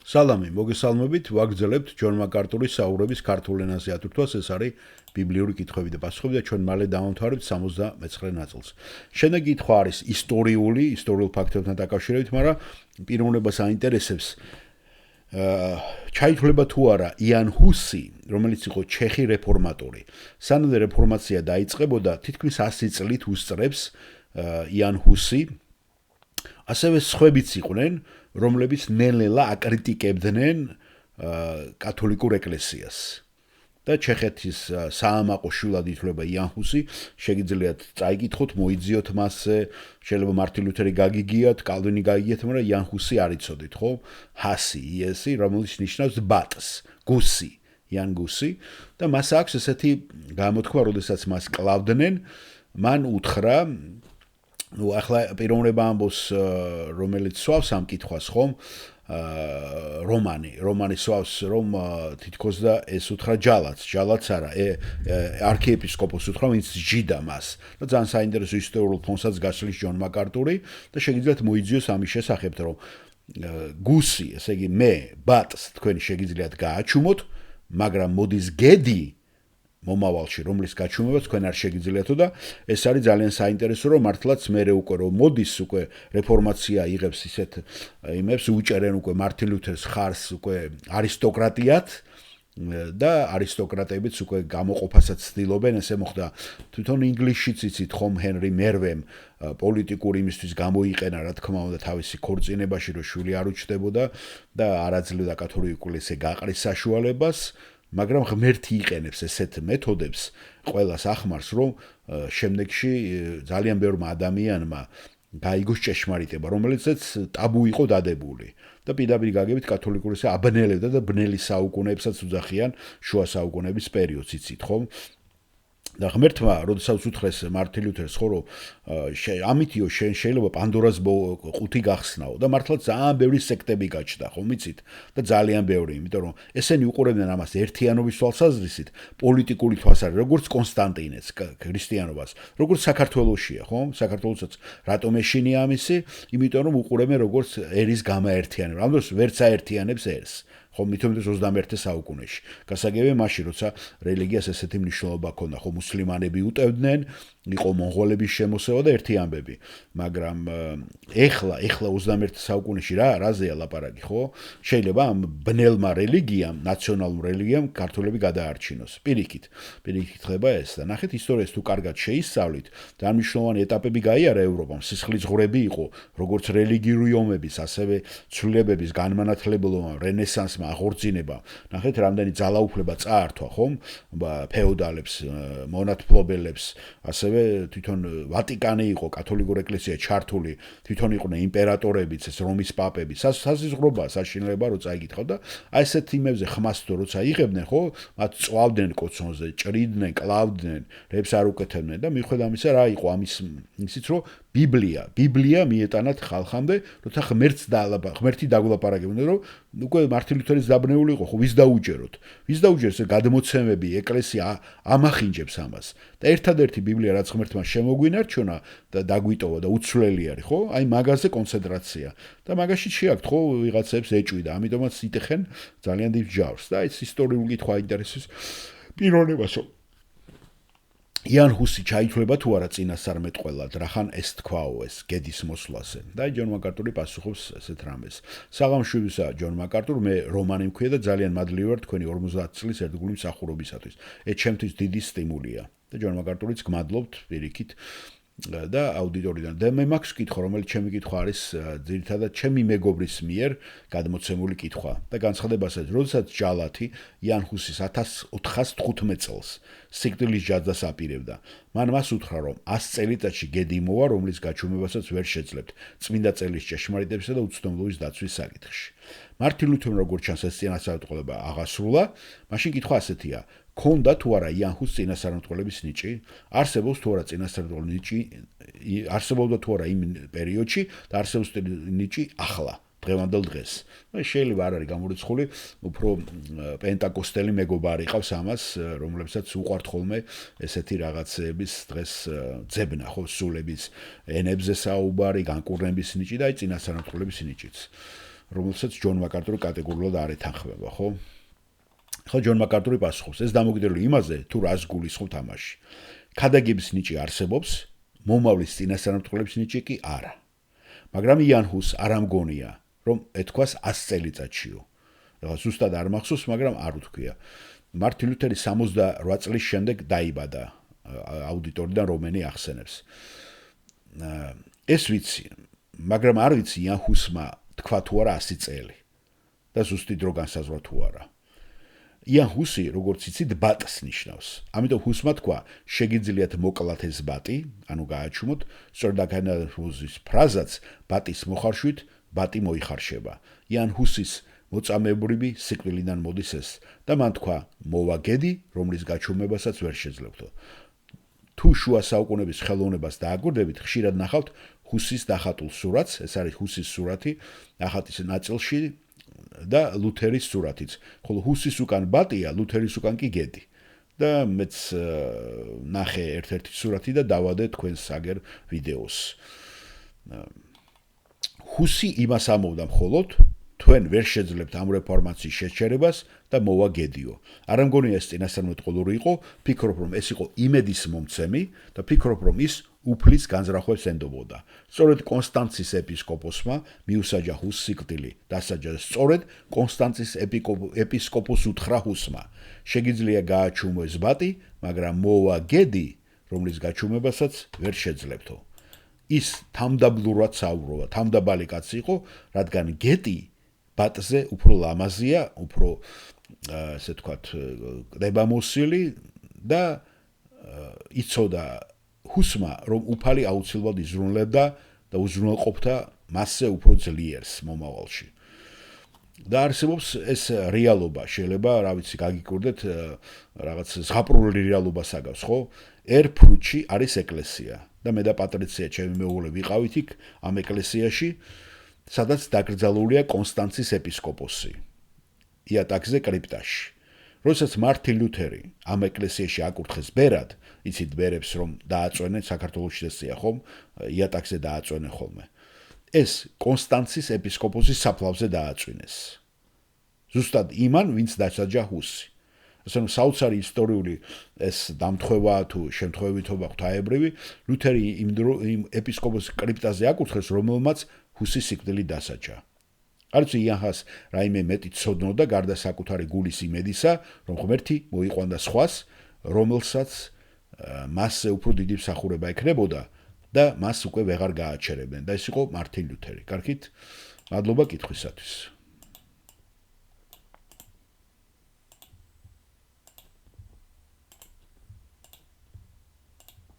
სალამი, მოგესალმებით, ვაგრძელებთ ჯონ მაკარტურის საუბრების ქართულ ენაზე ატვირთვას, ეს არის ბიბლიური კითხვები და პასუხები და ჩვენ მალე დავამთავრებთ 69 ნაწილს. შემდეგ კითხვა არის ისტორიულ ფაქტებთან დაკავშირებით, მაგრამ პიროვნებას აინტერესებს ჩაითვლება თუ არა იან ჰუსი, რომელიც იყო ჩეხი რეფორმატორი. სანამ რეფორმაცია დაიწყებოდა, თითქმის 100 წლით უსწრებს იან ჰუსი, ასევე სხვაებიც იყვნენ, რომლებიც ნელ-ნელა აკრიტიკებდნენ კათოლიკურ ეკლესიას. და ჩეხეთის საამაყო შვილად ითვლება იან ჰუსი, შეგიძლიათ წაიკითხოთ, მოიძიოთ მასზე, შეიძლება მარტინ ლუთერი გაგიგიათ, კალვინი გაგიგიათ, მაგრამ იან ჰუსი არ იცოდით, ხო? ჰასი, იესი, რომელიც ნიშნავს ბატს, გუსი, იან გუსი და მას აქვს ესეთი გამოთქვა, როდესაც მას კლავდნენ, მან უთხრა ახლა პიროვნება ამბობს, რომელიც სვავს ამ კითხვას, ხომ? რომანი სვავს, რომ თითქოს და ეს უთხრა ჯალათს არა, არქიეპისკოპოს უთხრა, ვინც ჯიდა მას. და ძალიან საინტერესო ისტორიულ ფონსაც გასვლის ჯონ მაკარტური და შეგიძლიათ მოიძიოს ამის შესახებ, რომ გუსი, ესე იგი მე, ბატს თქვენ შეგიძლიათ გააჩუმოთ, მაგრამ მოდის გედი მომავალში, რომლის გაჩუმება თქვენ არ შეგიძლიათო და ეს არის ძალიან საინტერესო, რომ მართლაც მე უკვე რომ მოდის უკვე რეფორმაცია იღებს ისეთ იმებს, უჭერენ უკვე მარტინ ლუთერს ხარს უკვე არისტოკრატიად და არისტოკრატებიც უკვე გამოყოფასაც ცდილობენ, ესე მოხდა თვითონ ინგლისშიც იცით ხომ ჰენრი მერვემ პოლიტიკური იმისთვის გამოიყენა, რა თქმა უნდა, თავისი ქორწინებაში, რომ შვილი არ უჩნდებოდა და არ აძლევდა კათოლიკურ ეკლესიას გაყრის საშუალებას. მაგრამ ღმერთი იყენებს ესეთ მეთოდებს, ყველას ახმარს, რომ შემდეგში ძალიან ბევრმა ადამიანმა გაიგოს ჭეშმარიტება, რომელიცაც ტაბუ იყო დადებული. და პირდაპირ გაგებით კათოლიკური ეკლესია აბნელებდა და ბნელი საუკუნეებსაც უძახიან შუა საუკუნეების პერიოდს, იცით, ხო? და ღმერთმა, როდესაც უთხრეს მარტინ ლუთერს, ხო, რომ ამითიო შეიძლება პანდორას ყუთი გახსნაო და მართლა ძალიან ბევრი სექტები გაჩნდა, ხო, მიცით? და ძალიან ბევრი, იმიტომ რომ ესენი უყურებდნენ ამას ერთიანობის თვალსაზრისით, პოლიტიკური თვალსაზრისით, როგორც კონსტანტინეს ქრისტიანობას, როგორც საქართველოშია, ხო? საქართველოსაც რატომ ეშინია ამისი? იმიტომ რომ უყურებენ როგორც ერის გამაერთიანება. ამ დროს ვერც აერთიანებს ერს. ხომ მithomდეს 21 საუკუნეში. გასაგებია მაშინ, როცა რელიგიას ესეთი მნიშვნელობა ჰქონდა, ხო მუსლიმანები უტევდნენ, იყო მონღოლების შემოსევა და ერთი ამბები. მაგრამ ეხლა 21 საუკუნეში რაზეა ლაპარაკი, ხო? შეიძლება ამ ბნელმა რელიგიამ, ნაციონალურ რელიგიამ ქართველები გადაარჩინოს. პირიქით ხდება ეს და ნახეთ ისტორიას თუ კარგად შეისწავლით, ძალიან მნიშვნელოვანი ეტაპები გაიარა ევროპამ, სისხლისღვრები იყო, როგორც რელიგიური ომების, ასევე ცვლილებების განმანათლებლობა, რენესანსმა აღორძინება. ნახეთ, რამდენი ძალაუფლება წაართვა, ხომ? ფეოდალებს, მონათმფლობელებს, ასევე თვითონ ვატიკანი იყო, კათოლიკური ეკლესია ჩართული, თვითონ იყვნენ იმპერატორებიც, ეს რომის პაპები, საზღვრობაა, საშინელება რო წაიკითხავ და აი ესეთ იმებზე ხმას თუ როცა იღებდნენ, ხო? მათ წვავდნენ კოცონზე, ჭრიდნენ, კლავდნენ, რებს არ უკეთებდნენ და მიუხედავად ამისა რა იყო ისიც რომ ბიბლია მიეტანათ ხალხამდე, როცა ღმერთი დაგულაპარაკებდნენ, რომ უკვე მარტინ ლუთერის დაბნეული იყო, ხო, ვის დაუჯეროთ? ვის დაუჯეროს გადმოცემები, ეკლესია ამახინჯებს ამას. და ერთადერთი ბიბლია, რაც ღმერთმა შემოგვინარჩუნა და დაგვიტოვა და უცვლელი არის, ხო? აი მაგაზე კონცენტრაცია. და მაგაში შეაქვთ, ხო, ვიღაცებს ეჭვი და ამიტომაც იტეხენ ძალიან დიდ ჯავს. და ეს ისტორიული კითხვა აინტერესებს პიროვნებას. იან ჰუსი ჩაითვლება თუ არა წინასწარმეტყველად, რახან ეს თქვაო ეს გედის მოსვლაზე. და ჯონ მაკარტური პასუხობს ესეთ რამეს. საღამშვიდისა ჯონ მაკარტურ, მე რომანი მქვია და ძალიან მადლი ვარ თქვენი 50 წლის ერთგული მსახურობისათვის. ეს ჩემთვის დიდი სტიმულია. და ჯონ მაკარტურიც გმადლობთ პირიქით და აუდიტორიდან. და მე მაქვს კითხვა, რომელიც ჩემი კითხვა არის ძირითადად ჩემი მეგობრის მიერ გადმოცემული კითხვა. და განცხადებასაც, როდესაც ჯალათი იან ჰუსის 1415 წელს სიკვდილის ჯაძას აპირებდა. მან მას უთხრა, რომ 100 წელიწადში გედი მოვა, რომლის გაჩუმებასაც ვერ შეძლებთ წმინდა წელის ჭეშმარიტებისა და უცნობლობის დაცვის საკითხში. მარტინ ლუთერმა როგორც ჩანს ეს წინასწარმეტყველება აღასრულა, მაშინ კითხვა ასეთია: ქონდა თუ არა იან ჰუსს წინასწარმეტყველების ნიჭი? არსებობს თუ არა წინასწარმეტყველების ნიჭი? არსებობდა თუ არა იმ პერიოდში და არსებობს ნიჭი ახლა? დღევანდელ დღეს. შეიძლება არ არის გამორიცხული, უფრო პენტაკოსტელი მეგობარი ყავს ამას, რომლებსაც უყვართ ხოლმე ესეთი რაღაცების დღეს ძებნა, ხო, სულების ენებზე საუბარი, განკურნების ნიჭი და აი წინასწარმეტყველების ნიჭიც. რომელსაც ჯონ მაკარტური კატეგორიულად არ ეთანხმება, ხო? ხო ჯონ მაკარტური პასუხობს, ეს დამოკიდებული იმაზე, თუ რას გულისხმობ თამაში. ქადაგების ნიჭი არსებობს, მომავლის წინასწარმეტყველების ნიჭი კი არა. მაგრამ იან ჰუს არ ამგონია, რომ ეთქვას 100 წელიწადშიო. ეხლა ზუსტად არ მახსოვს, მაგრამ არ უთქვია. მარტინ ლუთერი 68 წლის შემდეგ დაიბადა, აუდიტორიდან რომენი ახსენებს. ეს ვიცი, მაგრამ არ ვიცი იან ჰუსმა თქვა თუ არა 100 წელი და ზუსტი დრო განსაზღვრა თუ არა. იან ჰუსი, როგორც იცით, ბატს ნიშნავს. ამიტომ ჰუსმა თქვა, შეგიძლიათ მოკლათ ეს ბატი, ანუ გააჩუმოთ, სწორედ აქ ფრაზაც ბატის მოხარშვით ბატი მოიხარშება. იან ჰუსის მოწამეებრივი სიკვდილიდან მოდის ეს და მან თქვა, მოვაგედი, რომლის გაჩუმებასაც ვერ შეძლებთო. თუ შუა საუკუნეების ხელოვნებას დააკვირდებით, ხშირად ნახავთ ჰუსის დახატულ სურათს, ეს არის ჰუსის სურათი, ნახატის ნაწილში და ლუთერის სურათიც. ხოლო ჰუსის უკან ბატია, ლუთერის უკან კი გედი. და მეც ნახე ერთ-ერთი სურათი და დავადე თქვენს აგერ ვიდეოს. ჰუსი იმას ამბობდა მხოლოდ, თქვენ ვერ შეძლებთ ამ რეფორმაციის შეჩერებას და მოვაგედიო. არ ამგონია ეს წინასწარმეტყველური იყო, ფიქრობ რომ ეს იყო იმედის მომცემი და ფიქრობ რომ ის უფლის განზრახვებს ენდობოდა. სწორედ კონსტანცის ეპისკოპოსმა მიუსაჯა ჰუსს სიკვდილი, დასაჯა სწორედ კონსტანცის ეპისკოპოს უთხრა ჰუსმა. შეგიძლია გააჩუმო ეს ბატი, მაგრამ მოვაგედი, რომლის გაჩუმებასაც ვერ შეძლებთო. ის თამდაბლურად საუბრობდა, თამდაბალი კაცი იყო, რადგან გეტი ბატზე უფრო ლამაზია, უფრო ესე ვთქვათ, კდებამოსილი და იცოდა ჰუსმა, რომ უფალი აუცილებლად იზრუნებდა და უზრუნველყოფდა მასზე უფრო ძლიერს მომავალში. და არსებობს ეს რეალობა, შეიძლება, რა ვიცი, გაგიკვირდეთ, რაღაც ზღაპრული რეალობა საგავს, ხო? ერფრუჩი არის ეკლესია და მე და პატრიცია, ჩემი მეუღლე ვიყავით იქ ამ ეკლესიაში, სადაც დაკრძალულია კონსტანცის ეპისკოპოსი. იატაკზე კრიპტაში. როდესაც მარტინ ლუთერი ამ ეკლესიაში აკურთხეს ბერად, იცით ბერებს რომ დააწვენენ საქართველოში ესეა ხომ, იატაკზე დააწვენენ ხოლმე. ეს კონსტანცის ეპისკოპოსის საფლავზე დააწვინეს. ზუსტად იმან, ვინც დასაჯა ჰუსი. ასე რომ საოცარი ისტორიული ეს დამთხევა თუ შემთხვევითობა ღვთაებრივი, ლუთერი იმ ეპისკოპოსის კრიპტაზე აკურთხეს, რომელმაც ჰუსის სიკვდილი დასაჯა. არც იაჰას რაიმე მეტი ცოდნოდა გარდა საკუთარი გულის იმედისა, რომ ღმერთი მოიყვანდა სხვას, რომელსაც მასზე უფრო დიდი მსახურება ექნებოდა და მას უკვე ვეღარ გააჩერებენ და ეს იყო მარტინ ლუთერი. კარგით? მადლობა კითხვისათვის.